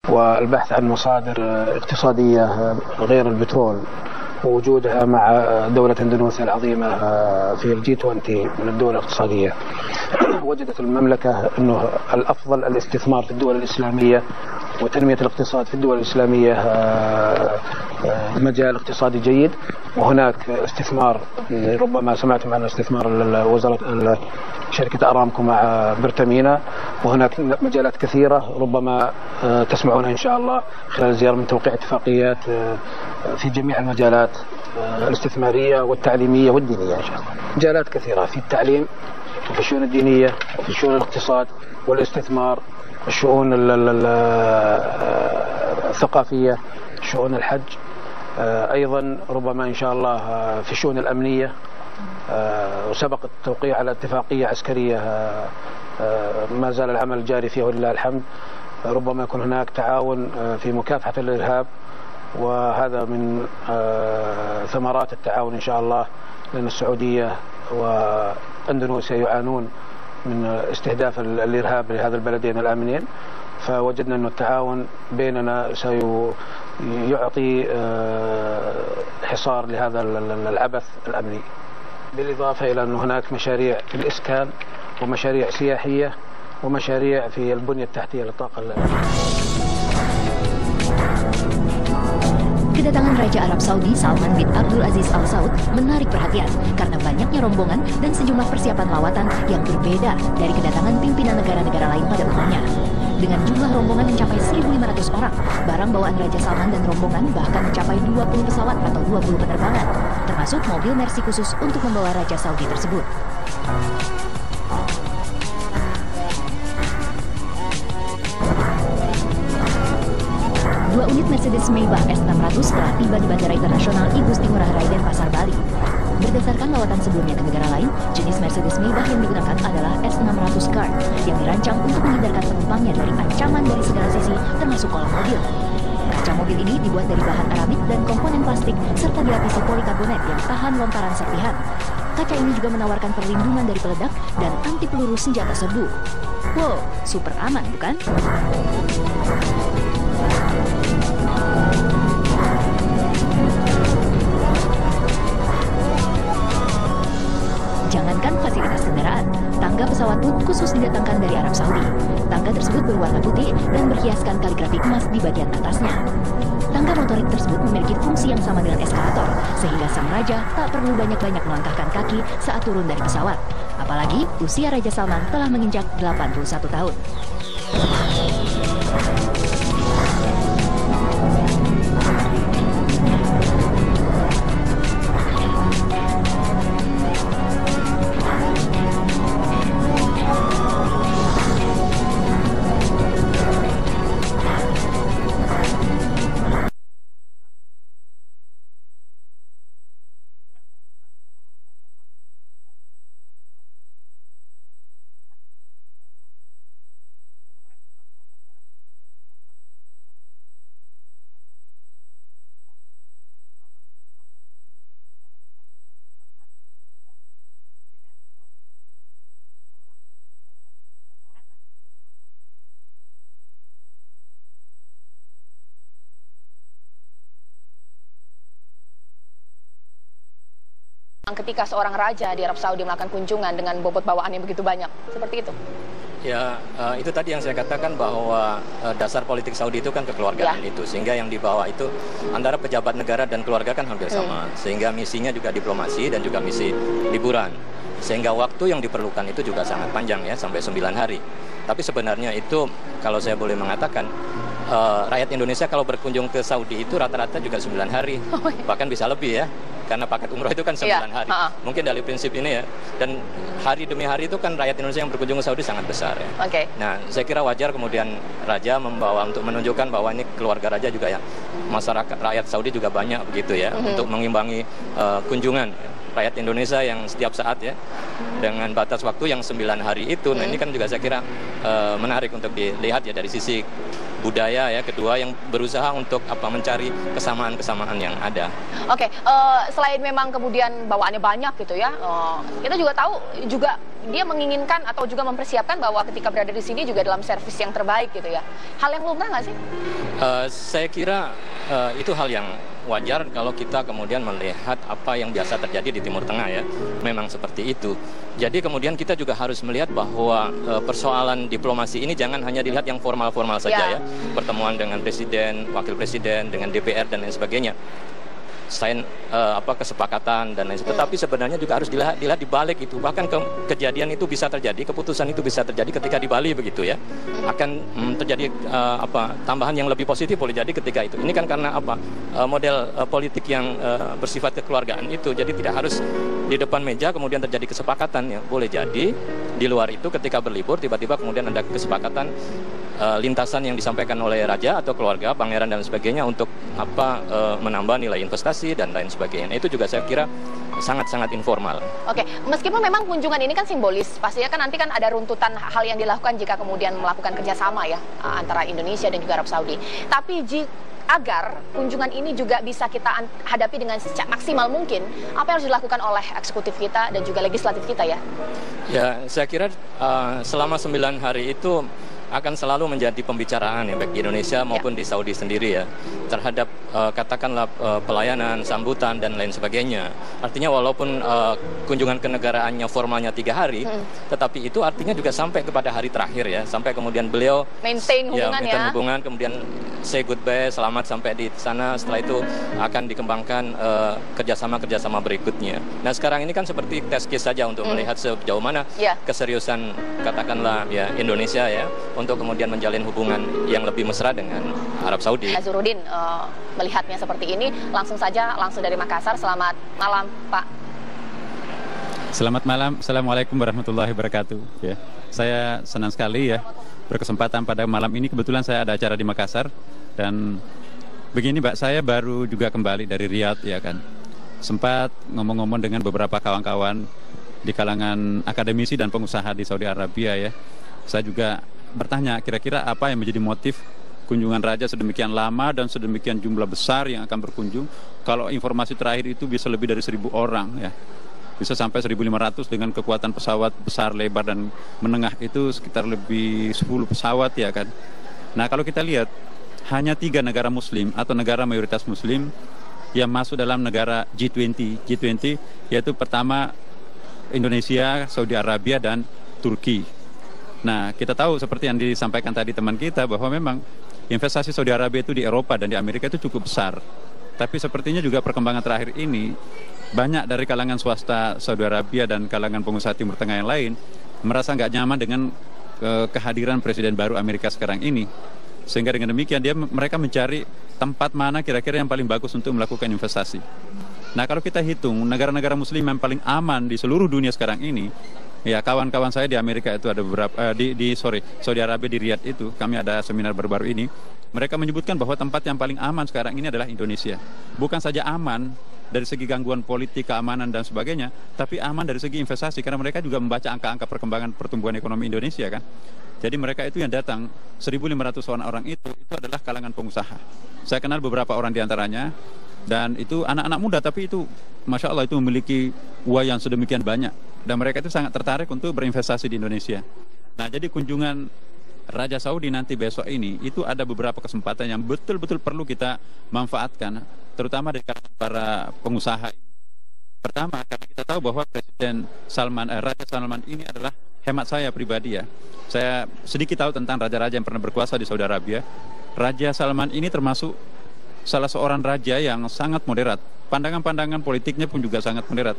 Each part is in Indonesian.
والبحث عن مصادر اقتصادية غير البترول ووجودها مع دولة اندونيسيا العظيمة في الجي 20 من الدول الاقتصادية. وجدت المملكة أنه الأفضل الاستثمار في الدول الإسلامية وتنمية الاقتصاد في الدول الإسلامية مجال اقتصادي جيد، وهناك استثمار ربما سمعتم عن استثمار وزارة شركة أرامكو مع برتامينا، وهناك مجالات كثيرة ربما تسمعون إن شاء الله خلال الزيارة من توقيع اتفاقيات في جميع المجالات الاستثمارية والتعليمية والدينية إن شاء الله. مجالات كثيرة في التعليم وفي الشؤون الدينية وفي شؤون الاقتصاد والاستثمار، الشؤون الثقافية، شؤون الحج، أيضا ربما إن شاء الله في الشؤون الأمنية، وسبق التوقيع على اتفاقية عسكرية ما زال العمل جاري فيها ولله الحمد. ربما يكون هناك تعاون في مكافحة الإرهاب، وهذا من ثمرات التعاون إن شاء الله، لأن السعودية وأندونيسيا يعانون من استهداف الإرهاب لهذا البلدين الآمنين، فوجدنا أن التعاون بيننا سيعطي حصار لهذا العبث الأمني، بالإضافة إلى أن هناك مشاريع في الإسكان ومشاريع سياحية ومشاريع في البنية التحتية للطاقة. Kedatangan Raja Arab Saudi Salman bin Abdul Aziz Al Saud menarik perhatian karena banyaknya rombongan dan sejumlah persiapan lawatan yang berbeda dari kedatangan pimpinan negara-negara lain pada umumnya. Dengan jumlah rombongan mencapai 1.500 orang, barang bawaan Raja Salman dan rombongan bahkan mencapai 20 pesawat atau 20 penerbangan, termasuk mobil Mercy khusus untuk membawa Raja Saudi tersebut. Dua unit Mercedes Maybach S600 telah tiba di Bandara Internasional I Gusti Ngurah Rai Denpasar, Bali. Berdasarkan lawatan sebelumnya ke negara lain, jenis Mercedes Maybach yang digunakan adalah S600 Car yang dirancang untuk menghindarkan penumpangnya dari ancaman dari segala sisi, termasuk kolong mobil. Kaca mobil ini dibuat dari bahan aramid dan komponen plastik serta dilapisi polikarbonat yang tahan lontaran serpihan. Kaca ini juga menawarkan perlindungan dari peledak dan anti peluru senjata serbu. Wow, super aman bukan? Jangankan fasilitas kendaraan, tangga pesawat pun khusus didatangkan dari Arab Saudi. Tangga tersebut berwarna putih dan berhiaskan kaligrafi emas di bagian atasnya. Tangga motorik tersebut memiliki fungsi yang sama dengan eskalator, sehingga sang raja tak perlu banyak-banyak melangkahkan kaki saat turun dari pesawat. Apalagi usia Raja Salman telah menginjak 81 tahun. Ketika seorang raja di Arab Saudi melakukan kunjungan dengan bobot bawaan yang begitu banyak, seperti itu? Ya, itu tadi yang saya katakan bahwa dasar politik Saudi itu kan kekeluargaan itu, sehingga yang dibawa itu antara pejabat negara dan keluarga kan hampir sama, sehingga misinya juga diplomasi dan juga misi liburan, sehingga waktu yang diperlukan itu juga sangat panjang ya, sampai 9 hari. Tapi sebenarnya itu kalau saya boleh mengatakan, rakyat Indonesia kalau berkunjung ke Saudi itu rata-rata juga 9 hari, bahkan bisa lebih ya. Karena paket umroh itu kan 9 hari. Mungkin dari prinsip ini ya. Dan hari demi hari itu kan rakyat Indonesia yang berkunjung ke Saudi sangat besar ya. Nah, saya kira wajar kemudian Raja membawa untuk menunjukkan bahwa ini keluarga Raja juga ya. Masyarakat rakyat Saudi juga banyak begitu ya. Untuk mengimbangi kunjungan. rakyat Indonesia yang setiap saat ya dengan batas waktu yang 9 hari itu. Nah, ini kan juga saya kira menarik untuk dilihat ya dari sisi budaya ya, kedua yang berusaha untuk mencari kesamaan-kesamaan yang ada. Oke, selain memang kemudian bawaannya banyak gitu ya, kita juga tahu juga dia menginginkan atau juga mempersiapkan bahwa ketika berada di sini juga dalam servis yang terbaik gitu ya. Hal yang lumrah nggak sih? Saya kira itu hal yang wajar kalau kita kemudian melihat apa yang biasa terjadi di Timur Tengah ya. Memang seperti itu. Jadi kemudian kita juga harus melihat bahwa persoalan diplomasi ini jangan hanya dilihat yang formal-formal saja ya. Pertemuan dengan presiden, wakil presiden, dengan DPR dan lain sebagainya. Selain kesepakatan dan lain sebagainya, tetapi sebenarnya juga harus dilihat di balik itu. Bahkan kejadian itu bisa terjadi, keputusan itu bisa terjadi ketika di Bali begitu ya. Akan terjadi tambahan yang lebih positif boleh jadi ketika itu. Ini kan karena model politik yang bersifat kekeluargaan itu. Jadi tidak harus di depan meja kemudian terjadi kesepakatan ya. Boleh jadi di luar itu ketika berlibur tiba-tiba kemudian ada kesepakatan lintasan yang disampaikan oleh raja atau keluarga, pangeran dan sebagainya untuk menambah nilai investasi dan lain sebagainya. Itu juga saya kira sangat-sangat informal. Oke, meskipun memang kunjungan ini kan simbolis, pastinya kan nanti kan ada runtutan hal yang dilakukan jika kemudian melakukan kerjasama ya antara Indonesia dan juga Arab Saudi. Tapi agar kunjungan ini juga bisa kita hadapi dengan maksimal mungkin, apa yang harus dilakukan oleh eksekutif kita dan juga legislatif kita ya? Ya, saya kira selama 9 hari itu akan selalu menjadi pembicaraan ya baik di Indonesia maupun di Saudi sendiri ya terhadap katakanlah pelayanan, sambutan dan lain sebagainya. Artinya walaupun kunjungan kenegaraannya formalnya 3 hari, tetapi itu artinya juga sampai kepada hari terakhir ya, sampai kemudian beliau maintain hubungan, kemudian say goodbye, selamat sampai di sana. Setelah itu akan dikembangkan kerjasama berikutnya. Nah sekarang ini kan seperti test case saja untuk melihat sejauh mana keseriusan katakanlah ya Indonesia ya untuk kemudian menjalin hubungan yang lebih mesra dengan Arab Saudi. Nazarudin melihatnya seperti ini, langsung dari Makassar. Selamat malam, Pak. Selamat malam, Assalamualaikum warahmatullahi wabarakatuh. Ya, saya senang sekali ya berkesempatan pada malam ini. Kebetulan saya ada acara di Makassar dan begini, Mbak, saya baru juga kembali dari Riyadh ya kan. Sempat ngomong-ngomong dengan beberapa kawan-kawan di kalangan akademisi dan pengusaha di Saudi Arabia ya. Saya juga bertanya kira-kira apa yang menjadi motif kunjungan raja sedemikian lama dan sedemikian jumlah besar yang akan berkunjung. Kalau informasi terakhir itu bisa lebih dari 1.000 orang ya, bisa sampai 1.500 dengan kekuatan pesawat besar, lebar dan menengah itu sekitar lebih 10 pesawat ya kan. Nah kalau kita lihat hanya 3 negara muslim atau negara mayoritas muslim yang masuk dalam negara G20 yaitu pertama Indonesia, Saudi Arabia dan Turki. Nah, kita tahu seperti yang disampaikan tadi teman kita bahwa memang investasi Saudi Arabia itu di Eropa dan di Amerika itu cukup besar. Tapi sepertinya juga perkembangan terakhir ini banyak dari kalangan swasta Saudi Arabia dan kalangan pengusaha Timur Tengah yang lain merasa nggak nyaman dengan kehadiran Presiden baru Amerika sekarang ini. Sehingga dengan demikian mereka mencari tempat mana kira-kira yang paling bagus untuk melakukan investasi. Nah, kalau kita hitung negara-negara muslim yang paling aman di seluruh dunia sekarang ini, ya kawan-kawan saya di Amerika itu ada beberapa Saudi Arabia di Riyadh itu kami ada seminar baru-baru ini. Mereka menyebutkan bahwa tempat yang paling aman sekarang ini adalah Indonesia. Bukan saja aman dari segi gangguan politik, keamanan dan sebagainya, tapi aman dari segi investasi karena mereka juga membaca angka-angka perkembangan pertumbuhan ekonomi Indonesia kan. Jadi mereka itu yang datang 1.500 orang itu adalah kalangan pengusaha. Saya kenal beberapa orang di antaranya dan itu anak-anak muda tapi itu Masya Allah itu memiliki uang yang sedemikian banyak. Dan mereka itu sangat tertarik untuk berinvestasi di Indonesia. Nah, jadi kunjungan Raja Saudi nanti besok ini, itu ada beberapa kesempatan yang betul-betul perlu kita manfaatkan, terutama dari para pengusaha. Pertama, karena kita tahu bahwa Raja Salman ini adalah hemat saya pribadi ya. Saya sedikit tahu tentang raja-raja yang pernah berkuasa di Saudi Arabia. Raja Salman ini termasuk salah seorang raja yang sangat moderat. Pandangan-pandangan politiknya pun juga sangat moderat.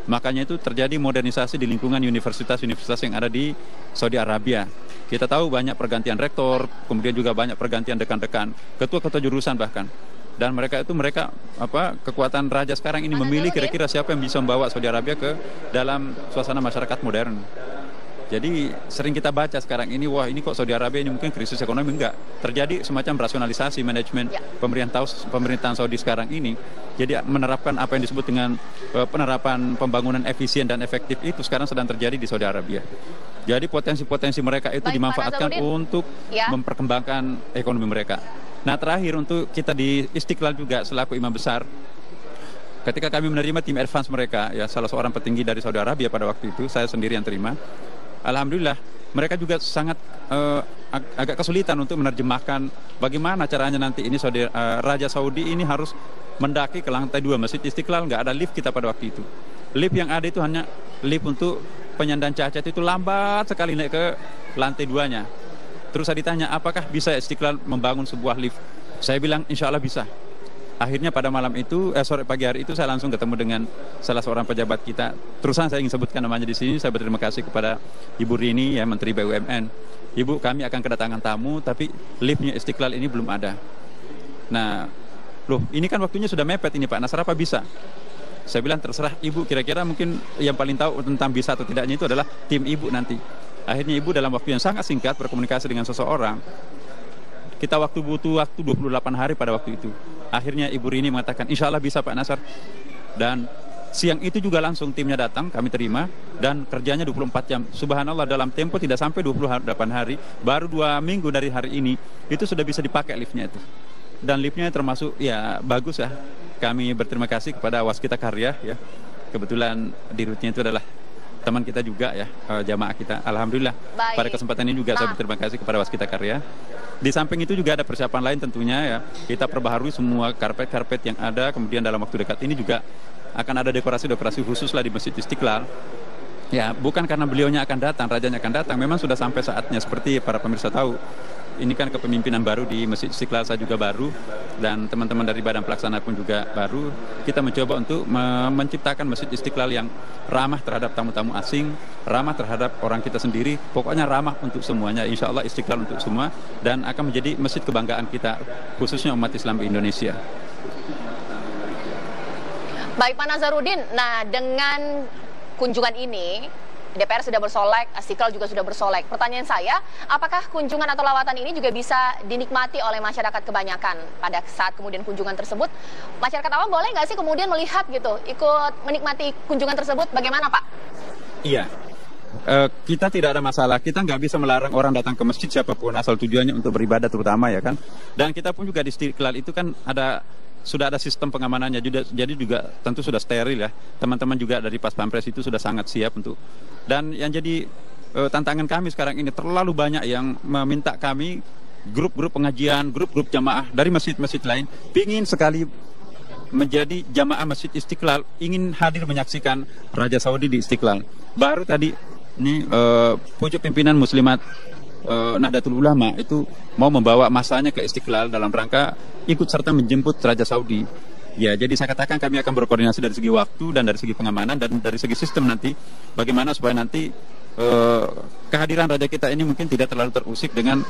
Makanya itu terjadi modernisasi di lingkungan universitas-universitas yang ada di Saudi Arabia. Kita tahu banyak pergantian rektor, kemudian juga banyak pergantian dekan-dekan, ketua-ketua jurusan bahkan. Dan mereka kekuatan raja sekarang ini memilih kira-kira siapa yang bisa membawa Saudi Arabia ke dalam suasana masyarakat modern. Jadi sering kita baca sekarang ini, wah ini kok Saudi Arabia ini mungkin krisis ekonomi. Enggak. Terjadi semacam rasionalisasi manajemen pemerintahan Saudi sekarang ini. Jadi menerapkan apa yang disebut dengan penerapan pembangunan efisien dan efektif itu sekarang sedang terjadi di Saudi Arabia. Jadi potensi-potensi mereka itu dimanfaatkan untuk memperkembangkan ekonomi mereka. Nah terakhir untuk kita di Istiqlal juga selaku imam besar, ketika kami menerima tim advance mereka, ya salah seorang petinggi dari Saudi Arabia pada waktu itu, saya sendiri yang terima. Alhamdulillah, mereka juga sangat agak kesulitan untuk menerjemahkan bagaimana caranya nanti ini Raja Saudi ini harus mendaki ke lantai 2 Masjid Istiqlal. Nggak ada lift kita pada waktu itu. Lift yang ada itu hanya lift untuk penyandang cacat, itu lambat sekali naik ke lantai 2-nya. Terus saya ditanya, apakah bisa Istiqlal membangun sebuah lift? Saya bilang, insya Allah bisa. Akhirnya pada malam itu, sore pagi hari itu saya langsung ketemu dengan salah seorang pejabat kita. Terusan saya ingin sebutkan namanya di sini. Saya berterima kasih kepada Ibu Rini, ya Menteri BUMN. Ibu, kami akan kedatangan tamu, tapi liftnya Istiqlal ini belum ada. Nah, loh, ini kan waktunya sudah mepet ini Pak Nasar, apa bisa? Saya bilang terserah Ibu, kira-kira mungkin yang paling tahu tentang bisa atau tidaknya itu adalah tim Ibu nanti. Akhirnya Ibu dalam waktu yang sangat singkat berkomunikasi dengan seseorang. Kita butuh waktu 28 hari pada waktu itu. Akhirnya Ibu Rini mengatakan, insya Allah bisa Pak Nasar. Dan siang itu juga langsung timnya datang, kami terima. Dan kerjanya 24 jam. Subhanallah, dalam tempo tidak sampai 28 hari. Baru 2 minggu dari hari ini, itu sudah bisa dipakai liftnya itu. Dan liftnya termasuk, ya bagus ya. Kami berterima kasih kepada Waskita Karya, ya. Kebetulan dirutnya itu adalah teman kita juga ya, jamaah kita. Alhamdulillah. Pada kesempatan ini juga saya berterima kasih kepada Waskita Karya. Di samping itu juga ada persiapan lain tentunya ya. Kita perbaharui semua karpet-karpet yang ada. Kemudian dalam waktu dekat ini juga akan ada dekorasi-dekorasi khusus lah di Masjid Istiqlal. Ya, bukan karena beliaunya akan datang, rajanya akan datang. Memang sudah sampai saatnya, seperti para pemirsa tahu. Ini kan kepemimpinan baru di Masjid Istiqlal, saya juga baru, dan teman-teman dari Badan Pelaksana pun juga baru. Kita mencoba untuk menciptakan Masjid Istiqlal yang ramah terhadap tamu-tamu asing, ramah terhadap orang kita sendiri, pokoknya ramah untuk semuanya. Insya Allah Istiqlal untuk semua, dan akan menjadi masjid kebanggaan kita, khususnya umat Islam di Indonesia. Baik Pak Nazarudin, nah dengan kunjungan ini, DPR sudah bersolek, Istiqlal juga sudah bersolek. Pertanyaan saya, apakah kunjungan atau lawatan ini juga bisa dinikmati oleh masyarakat kebanyakan pada saat kemudian kunjungan tersebut? Masyarakat awam boleh nggak sih kemudian melihat gitu, ikut menikmati kunjungan tersebut? Bagaimana Pak? Iya, kita tidak ada masalah. Kita nggak bisa melarang orang datang ke masjid siapapun, asal tujuannya untuk beribadah terutama ya kan. Dan kita pun juga di Istiqlal itu kan sudah ada sistem pengamanannya juga, jadi juga tentu sudah steril ya. Teman-teman juga dari Pas Pampres itu sudah sangat siap untuk. Dan yang jadi tantangan kami sekarang ini, terlalu banyak yang meminta kami, grup-grup pengajian, grup-grup jamaah dari masjid-masjid lain, ingin sekali menjadi jamaah Masjid Istiqlal, ingin hadir menyaksikan Raja Saudi di Istiqlal. Baru tadi ini pucuk pimpinan Muslimat Nahdlatul Ulama itu mau membawa masanya ke Istiqlal dalam rangka ikut serta menjemput Raja Saudi. Ya, jadi saya katakan kami akan berkoordinasi dari segi waktu dan dari segi pengamanan dan dari segi sistem nanti, bagaimana supaya nanti kehadiran Raja kita ini mungkin tidak terlalu terusik dengan